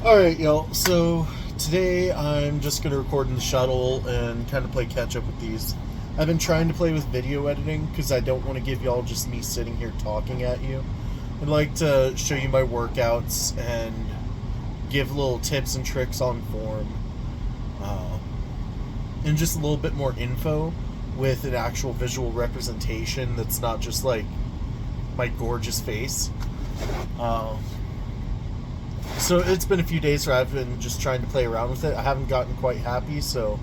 Alright, y'all. So today I'm just going to record in the shuttle and kind of play catch up with these. I've been trying to play with video editing because I don't want to give y'all just me sitting here talking at you. I'd like to show you my workouts and give little tips and tricks on form. And just a little bit more info with an actual visual representation that's not just like my gorgeous face. So it's been a few days where I've been just trying to play around with it. I haven't gotten quite happy, so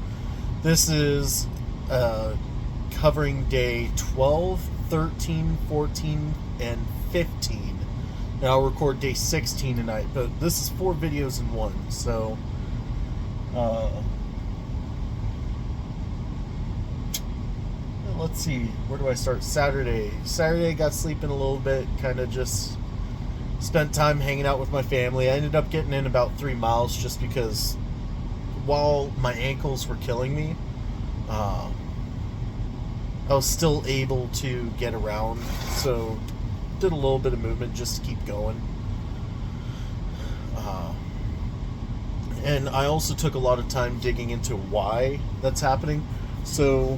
this is covering day 12, 13, 14, and 15. And I'll record day 16 tonight, but this is 4 videos in one, so let's see, where do I start? Saturday, got sleeping a little bit, kind of just spent time hanging out with my family. I ended up getting in about 3 miles just because while my ankles were killing me, I was still able to get around, so did a little bit of movement just to keep going. And I also took a lot of time digging into why that's happening. So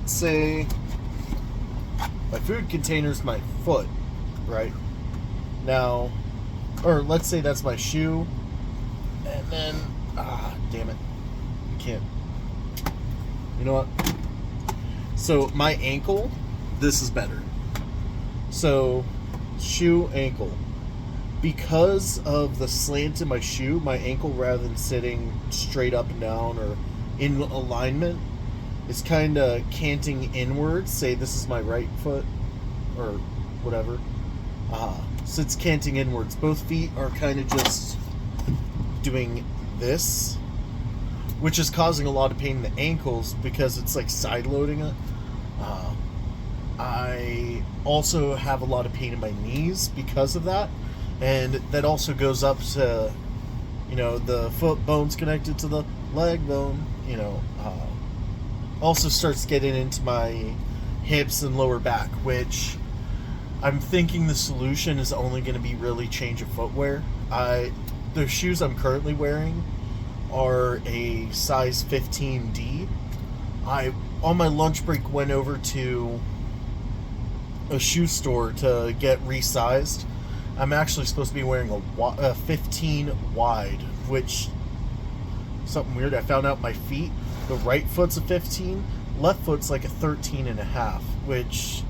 say my food container's my foot, right? Now, or let's say that's my shoe, and then, damn it, I can't, you know what, so my ankle, this is better, so, shoe, ankle, because of the slant in my shoe, my ankle, rather than sitting straight up and down, or in alignment, is kind of canting inwards. Say this is my right foot, or whatever, so it's canting inwards. Both feet are kind of just doing this, which is causing a lot of pain in the ankles because it's like side loading it. I also have a lot of pain in my knees because of that, and that also goes up to, the foot bone's connected to the leg bone, also starts getting into my hips and lower back, which I'm thinking the solution is only going to be really change of footwear. The shoes I'm currently wearing are a size 15D. I, on my lunch break, went over to a shoe store to get resized. I'm actually supposed to be wearing a 15 wide, which, something weird, I found out my feet, the right foot's a 15, left foot's like a 13 and a half, which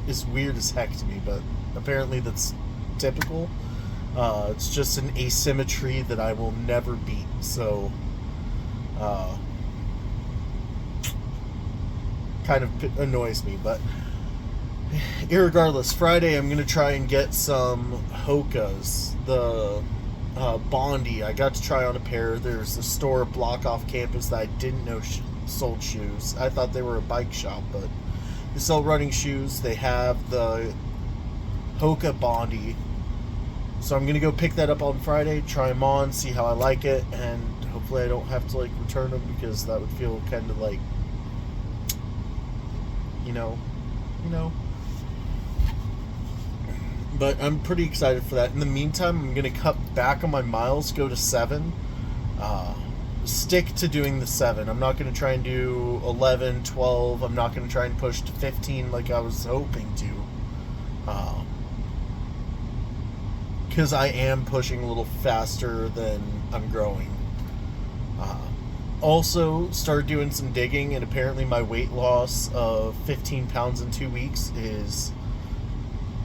is weird as heck to me, but apparently that's typical. It's just an asymmetry that I will never beat, so kind of annoys me, but irregardless, Friday I'm going to try and get some Hokas, the Bondi. I got to try on a pair. There's a store a block off campus that I didn't know sold shoes. I thought they were a bike shop, but they sell running shoes. They have the Hoka Bondi. So I'm going to go pick that up on Friday, try them on, see how I like it, and hopefully I don't have to, return them, because that would feel kind of like, you know. But I'm pretty excited for that. In the meantime, I'm going to cut back on my miles, go to 7. Stick to doing the 7. I'm not going to try and do 11, 12. I'm not going to try and push to 15 like I was hoping to. Because I am pushing a little faster than I'm growing. Also, started doing some digging, and apparently my weight loss of 15 pounds in 2 weeks is,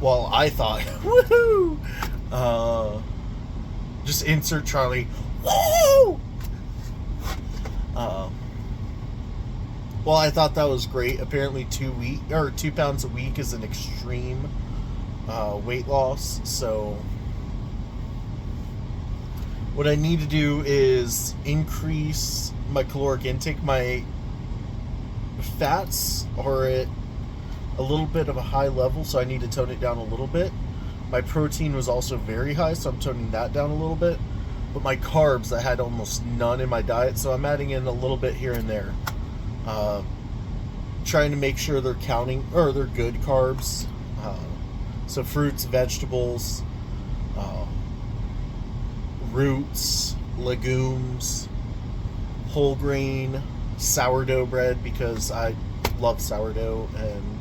well, I thought, woohoo! Just insert Charlie, woo! Well, I thought that was great. Apparently 2 pounds a week is an extreme weight loss, so what I need to do is increase my caloric intake. My fats are at a little bit of a high level, so I need to tone it down a little bit. My protein was also very high, so I'm toning that down a little bit. But my carbs, I had almost none in my diet, so I'm adding in a little bit here and there. Trying to make sure they're good carbs. So fruits, vegetables, roots, legumes, whole grain, sourdough bread, because I love sourdough, and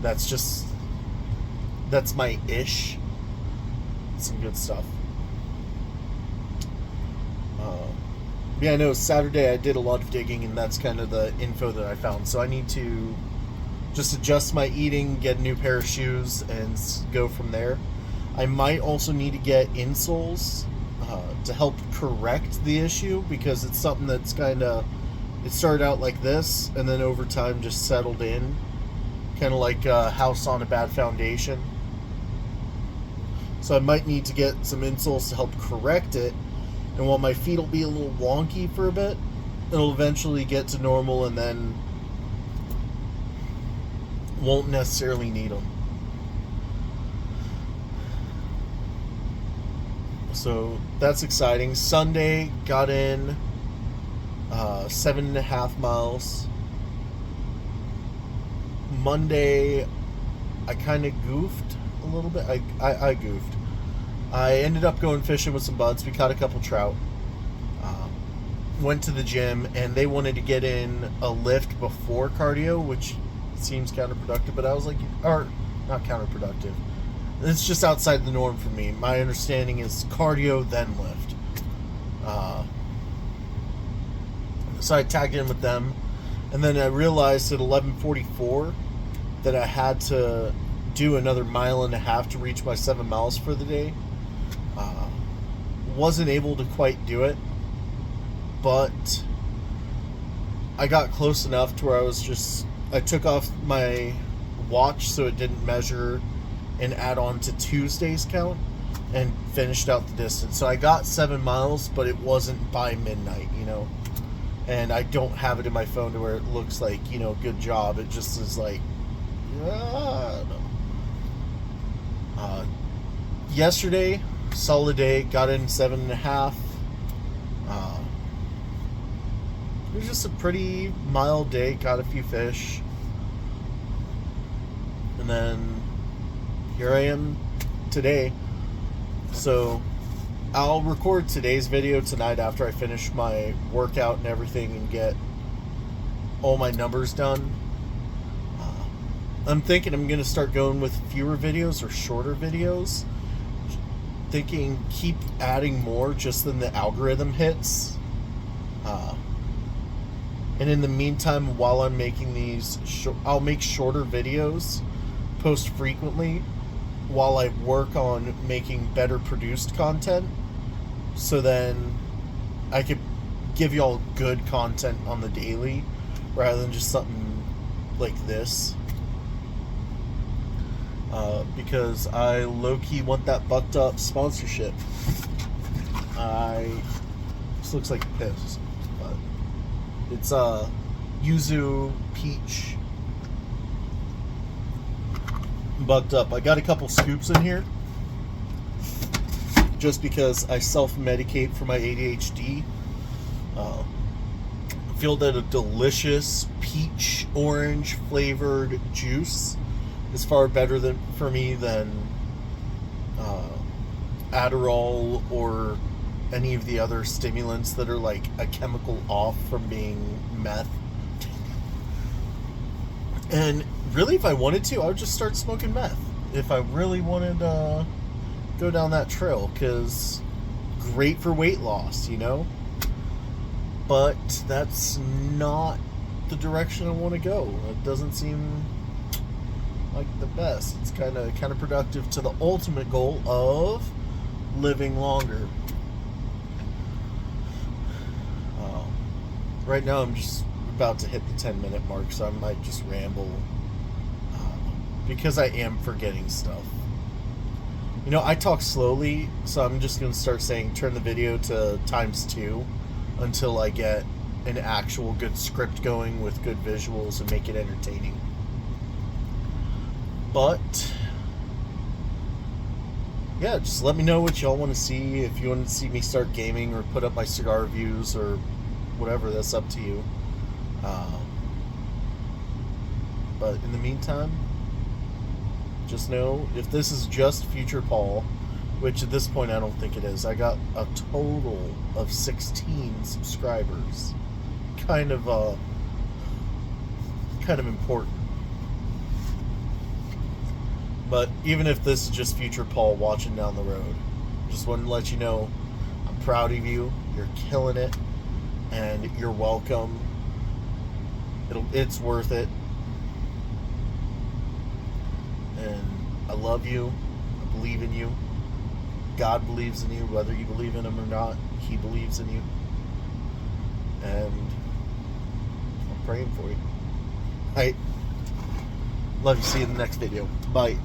that's my ish. Some good stuff. Yeah, I know Saturday I did a lot of digging, and that's kind of the info that I found. So I need to just adjust my eating, get a new pair of shoes, and go from there. I might also need to get insoles to help correct the issue, because it's something that's kind of, it started out like this, and then over time just settled in, kind of like a house on a bad foundation. So I might need to get some insoles to help correct it. And while my feet will be a little wonky for a bit, it'll eventually get to normal, and then won't necessarily need them. So that's exciting. Sunday, got in 7.5 miles. Monday, I kind of goofed a little bit. I goofed. I ended up going fishing with some buds. We caught a couple trout. Went to the gym, and they wanted to get in a lift before cardio, which seems counterproductive, but I was like, or not counterproductive. It's just outside the norm for me. My understanding is cardio, then lift. So I tagged in with them, and then I realized at 11:44 that I had to do another 1.5 miles to reach my 7 miles for the day. Wasn't able to quite do it, but I got close enough to where I took off my watch so it didn't measure and add on to Tuesday's count, and finished out the distance. So I got 7 miles, but it wasn't by midnight, and I don't have it in my phone to where it looks like, good job. It just is like, I don't know. Yesterday, solid day, got in 7.5. It was just a pretty mild day, caught a few fish. And then here I am today. So I'll record today's video tonight after I finish my workout and everything and get all my numbers done. I'm thinking I'm going to start going with fewer videos or shorter videos. Thinking keep adding more just then the algorithm hits. And in the meantime, while I'm making these, I'll make shorter videos, post frequently, while I work on making better produced content. So then I could give y'all good content on the daily, rather than just something like this. Because I low-key want that Bucked Up sponsorship. This looks like piss, but it's yuzu peach Bucked Up. I got a couple scoops in here just because I self-medicate for my ADHD. I feel that a delicious peach orange flavored juice is far better for me than Adderall or any of the other stimulants that are like a chemical off from being meth. And really, if I wanted to, I would just start smoking meth. If I really wanted to go down that trail, because great for weight loss, But that's not the direction I want to go. It doesn't seem like the best. It's kind of counterproductive to the ultimate goal of living longer. Right now I'm just about to hit the 10-minute mark, so I might just ramble because I am forgetting stuff. I talk slowly, so I'm just going to start saying turn the video to ×2 until I get an actual good script going with good visuals and make it entertaining. But yeah, just let me know what y'all want to see. If you want to see me start gaming or put up my cigar reviews or whatever, that's up to you. But in the meantime, just know, if this is just future Paul, which at this point I don't think it is. I got a total of 16 subscribers. Kind of important. But even if this is just future Paul watching down the road, just wanted to let you know I'm proud of you. You're killing it, and you're welcome. It's worth it. And I love you. I believe in you. God believes in you, whether you believe in him or not. He believes in you. And I'm praying for you. Alright. Love you. See you in the next video. Bye.